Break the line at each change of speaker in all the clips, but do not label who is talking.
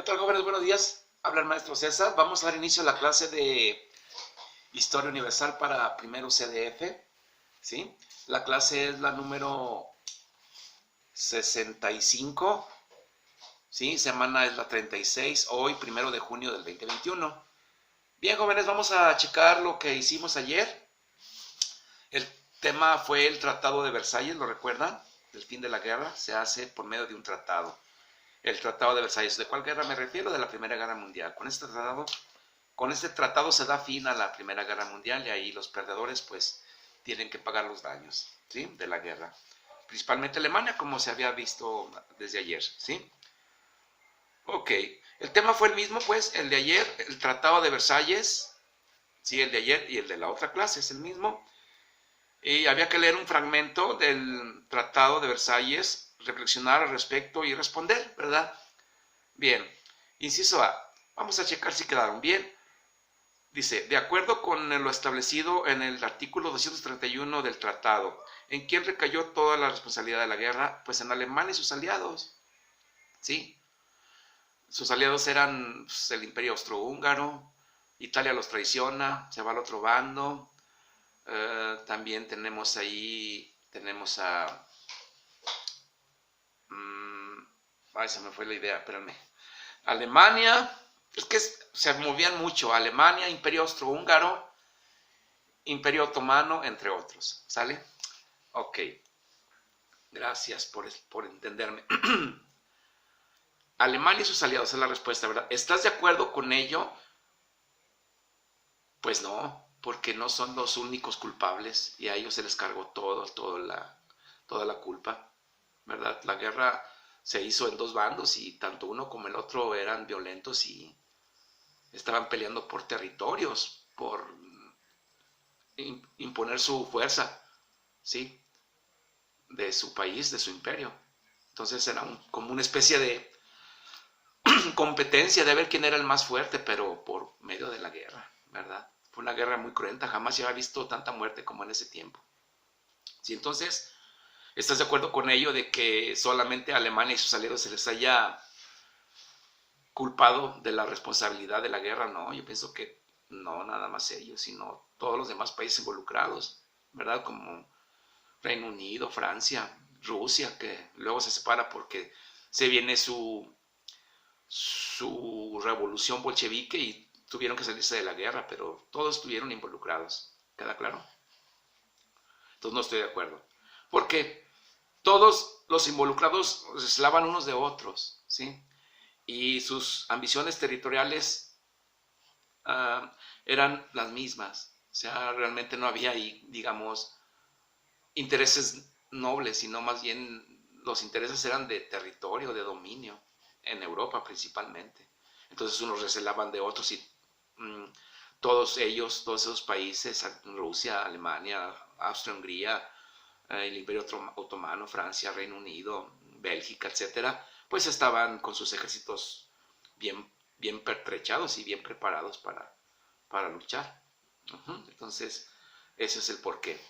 tal, jóvenes? Buenos días. Habla el maestro César. Vamos a dar inicio a la clase de Historia Universal para primero CDF. ¿Sí? La clase es la número 65. ¿Sí? Semana es la 36. Hoy, 1 de junio del 2021. Bien, jóvenes, vamos a checar lo que hicimos ayer. El tema fue el Tratado de Versalles, ¿lo recuerdan? El fin de la guerra se hace por medio de un tratado. El Tratado de Versalles. ¿De cuál guerra me refiero? De la Primera Guerra Mundial. Con este tratado se da fin a la Primera Guerra Mundial y ahí los perdedores pues tienen que pagar los daños, ¿sí? De la guerra. Principalmente Alemania, como se había visto desde ayer, ¿sí? Ok. El tema fue el mismo, pues, el de ayer, el Tratado de Versalles, ¿sí? El de ayer y el de la otra clase es el mismo. Y había que leer un fragmento del Tratado de Versalles, reflexionar al respecto y responder, ¿verdad? Bien, inciso A. Vamos a checar si quedaron bien. Dice, de acuerdo con lo establecido en el artículo 231 del tratado, ¿en quién recayó toda la responsabilidad de la guerra? Pues en Alemania y sus aliados, ¿sí? Sus aliados eran pues, el Imperio Austrohúngaro, Italia los traiciona, se va al otro bando. También tenemos ahí, ay, se me fue la idea, espérame. Alemania, es que se movían mucho. Alemania, Imperio Austrohúngaro, Imperio Otomano, entre otros. ¿Sale? Ok. Gracias por entenderme. Alemania y sus aliados es la respuesta, ¿verdad? ¿Estás de acuerdo con ello? Pues no, porque no son los únicos culpables y a ellos se les cargó toda la culpa, ¿verdad? La guerra se hizo en dos bandos y tanto uno como el otro eran violentos y estaban peleando por territorios, por imponer su fuerza, ¿sí? De su país, de su imperio. Entonces era como una especie de competencia de ver quién era el más fuerte, pero por medio de la guerra, ¿verdad? Fue una guerra muy cruenta, jamás se había visto tanta muerte como en ese tiempo. ¿Sí? Entonces, ¿estás de acuerdo con ello de que solamente a Alemania y sus aliados se les haya culpado de la responsabilidad de la guerra? No, yo pienso que no nada más ellos, sino todos los demás países involucrados, ¿verdad? Como Reino Unido, Francia, Rusia, que luego se separa porque se viene su revolución bolchevique y tuvieron que salirse de la guerra, pero todos estuvieron involucrados. ¿Queda claro? Entonces no estoy de acuerdo. Porque todos los involucrados se eslavan unos de otros, ¿sí? Y sus ambiciones territoriales eran las mismas. O sea, realmente no había ahí, digamos, intereses nobles, sino más bien los intereses eran de territorio, de dominio, en Europa principalmente. Entonces unos recelaban de otros y todos esos países, Rusia, Alemania, Austria-Hungría, el Imperio Otomano, Francia, Reino Unido, Bélgica, etcétera, pues estaban con sus ejércitos bien pertrechados y bien preparados para luchar. Entonces, ese es el porqué.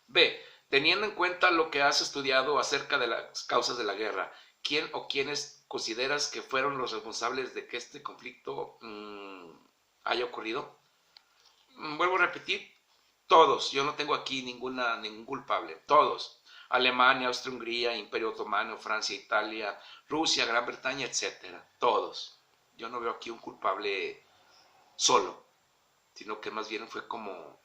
B. Teniendo en cuenta lo que has estudiado acerca de las causas de la guerra, ¿quién o quiénes consideras que fueron los responsables de que este conflicto haya ocurrido? Vuelvo a repetir, todos. Yo no tengo aquí ningún culpable. Todos. Alemania, Austria-Hungría, Imperio Otomano, Francia, Italia, Rusia, Gran Bretaña, etc. Todos. Yo no veo aquí un culpable solo, sino que más bien fue como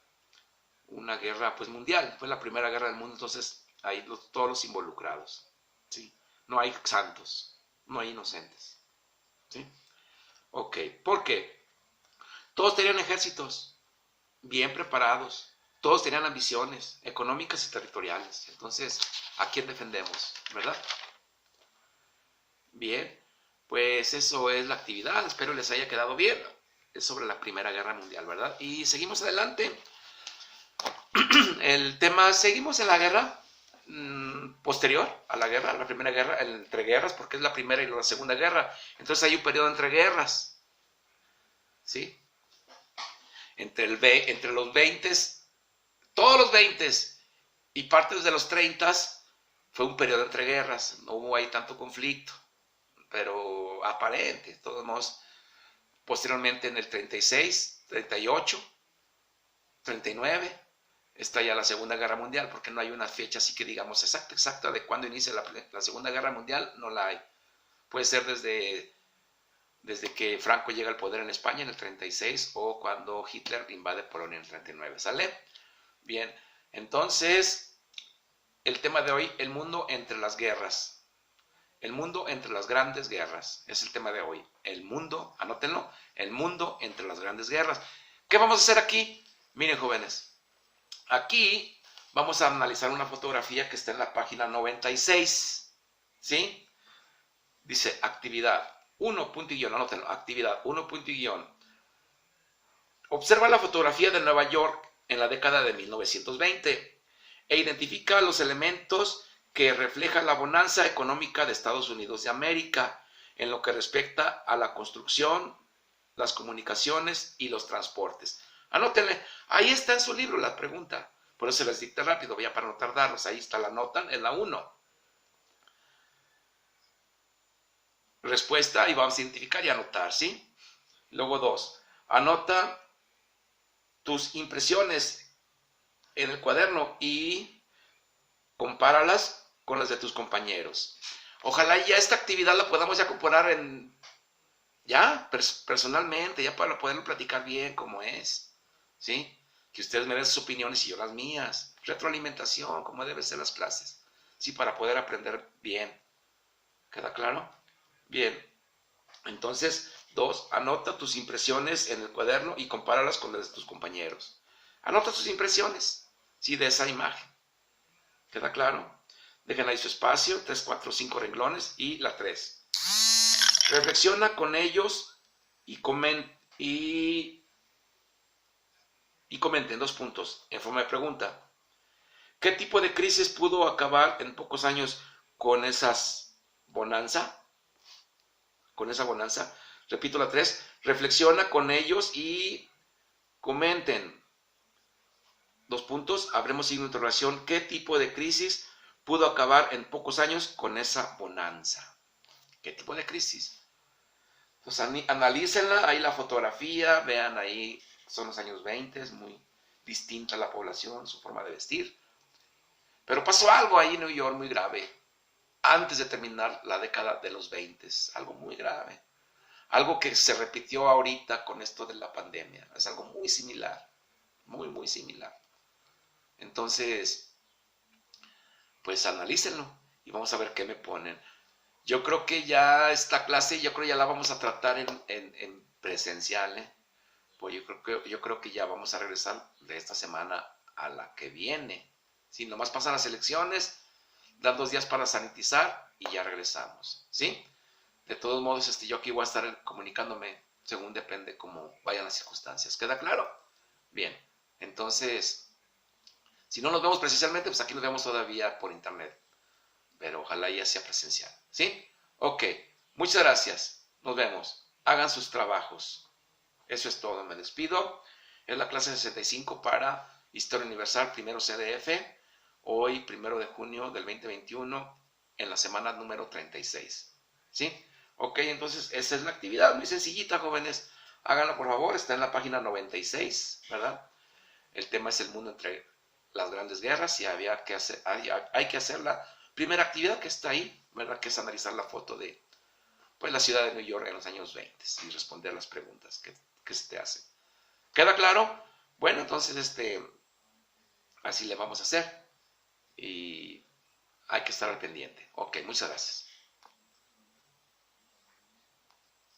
una guerra pues mundial, fue la primera guerra del mundo, entonces hay todos los involucrados, ¿sí? No hay santos, no hay inocentes, ¿sí? Ok, ¿por qué? Todos tenían ejércitos bien preparados, todos tenían ambiciones económicas y territoriales, entonces, ¿a quién defendemos, verdad? Bien, pues eso es la actividad, espero les haya quedado bien, es sobre la Primera Guerra Mundial, ¿verdad? Y seguimos adelante. El tema, seguimos en la guerra posterior a la guerra, a la Primera Guerra, entre guerras, porque es la Primera y la Segunda Guerra. Entonces hay un periodo entre guerras, ¿sí? Entre los 20, todos los 20 y partes de los 30 fue un periodo entre guerras, no hubo ahí tanto conflicto. pero aparente. De todos modos, posteriormente en el 36, 38, 39, está ya la Segunda Guerra Mundial, porque no hay una fecha así que digamos exacta de cuándo inicia la Segunda Guerra Mundial, no la hay. Puede ser desde que Franco llega al poder en España en el 36 o cuando Hitler invade Polonia en el 39. ¿Sale? Bien, entonces, el tema de hoy, el mundo entre las guerras. El mundo entre las grandes guerras. Es el tema de hoy. El mundo, anótenlo, el mundo entre las grandes guerras. ¿Qué vamos a hacer aquí? Miren, jóvenes, aquí vamos a analizar una fotografía que está en la página 96. ¿Sí? Dice actividad 1, punto y guión, anótenlo, actividad 1, punto y guión. Observa la fotografía de Nueva York en la década de 1920 e identifica los elementos que reflejan la bonanza económica de Estados Unidos de América en lo que respecta a la construcción, las comunicaciones y los transportes. Anótenle, ahí está en su libro la pregunta, por eso se les dicta rápido, ya para no tardarlos, ahí está, la anotan en la 1. Respuesta y vamos a identificar y anotar, ¿sí? Luego 2, anota tus impresiones en el cuaderno y compáralas con las de tus compañeros. Ojalá ya esta actividad la podamos ya incorporar personalmente, ya para poderlo platicar bien como es, ¿sí? Que ustedes me den sus opiniones y yo las mías. Retroalimentación, como deben ser las clases, ¿sí? Para poder aprender bien. ¿Queda claro? Bien. Entonces, 2, anota tus impresiones en el cuaderno y compáralas con las de tus compañeros. Anota tus impresiones, ¿sí? De esa imagen. ¿Queda claro? Dejen ahí su espacio, 3, 4, 5 renglones y la 3. Reflexiona con ellos y comenten 2 puntos en forma de pregunta. ¿Qué tipo de crisis pudo acabar en pocos años con esa bonanza? Repito la 3. Reflexiona con ellos y comenten. 2 puntos. Abremos signo de interrogación. ¿Qué tipo de crisis pudo acabar en pocos años con esa bonanza? ¿Qué tipo de crisis? Entonces analícenla, ahí la fotografía, vean ahí, son los años 20, es muy distinta la población, su forma de vestir. Pero pasó algo ahí en New York muy grave, antes de terminar la década de los 20, algo muy grave. Algo que se repitió ahorita con esto de la pandemia, es algo muy similar, muy, muy similar. Entonces, pues analícenlo y vamos a ver qué me ponen. Yo creo que ya esta clase, ya la vamos a tratar en presencial, ¿eh? Pues yo creo que ya vamos a regresar de esta semana a la que viene. ¿Sí? Nomás pasan las elecciones, dan 2 días para sanitizar y ya regresamos, ¿sí? De todos modos, yo aquí voy a estar comunicándome según depende cómo vayan las circunstancias. ¿Queda claro? Bien, entonces, si no nos vemos presencialmente, pues aquí nos vemos todavía por internet. Pero ojalá ya sea presencial, ¿sí? Ok, muchas gracias. Nos vemos. Hagan sus trabajos. Eso es todo. Me despido. Es la clase 65 para Historia Universal, primero CDF. Hoy, 1 de junio del 2021, en la semana número 36. ¿Sí? Ok, entonces esa es la actividad. Muy sencillita, jóvenes. Háganlo, por favor. Está en la página 96, ¿verdad? El tema es el mundo entre las grandes guerras y hay que hacer la primera actividad que está ahí, ¿verdad? Que es analizar la foto de la ciudad de New York en los años 20 y responder las preguntas que se te hacen. ¿Queda claro? Bueno, entonces así le vamos a hacer y hay que estar al pendiente. Ok, muchas gracias.